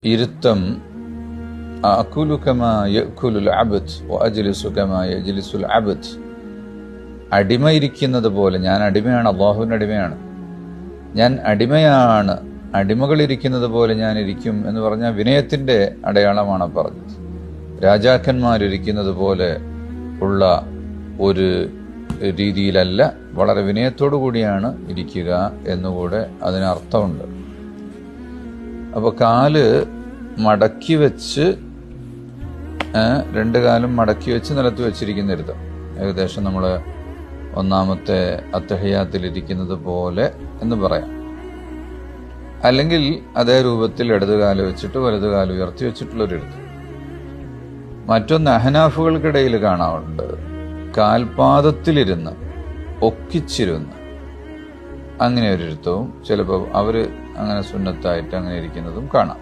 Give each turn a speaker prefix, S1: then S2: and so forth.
S1: ഇരുത്തം അഅകുലു കമാ യഅകുലുൽ അബ്ദ് വഅജ്ലിസു കമാ യജ്ലിസുൽ അബ്ദ്. അടിമ ഇരിക്കുന്നത് പോലെ, ഞാൻ അടിമയാണ്, അള്ളാഹുവിൻ്റെ അടിമയാണ്, ഞാൻ അടിമയാണ്, അടിമകളിരിക്കുന്നത് പോലെ ഞാൻ ഇരിക്കും എന്ന് പറഞ്ഞാൽ വിനയത്തിൻ്റെ അടയാളമാണ് പറഞ്ഞത്. രാജാക്കന്മാരിരിക്കുന്നത് പോലെ ഉള്ള ഒരു രീതിയിലല്ല, വളരെ വിനയത്തോടു കൂടിയാണ് ഇരിക്കുക എന്നുകൂടെ അതിനർത്ഥമുണ്ട്. അപ്പോൾ കാല് മടക്കി വെച്ച്, രണ്ട് കാലും മടക്കി വെച്ച് നിലത്ത് വെച്ചിരിക്കുന്നിരുത്. ഏകദേശം നമ്മൾ ഒന്നാമത്തെ അത്തഹിയാത്തിലിരിക്കുന്നത് പോലെ എന്ന് പറയാം. അല്ലെങ്കിൽ അതേ രൂപത്തിൽ ഇടതുകാല് വെച്ചിട്ട് വലതുകാല് ഉയർത്തി വെച്ചിട്ടുള്ളൊരിരുത്തം. മറ്റൊന്ന് അഹനാഫുകൾക്കിടയിൽ കാണാറുണ്ട്, കാൽപാദത്തിലിരുന്ന് ഒക്കിച്ചിരുന്ന് അങ്ങനെ ഒരിരുത്തവും ചിലപ്പോൾ അവർ അങ്ങനെ സുന്നത്തായിട്ട് അങ്ങനെ ഇരിക്കുന്നതും കാണാം.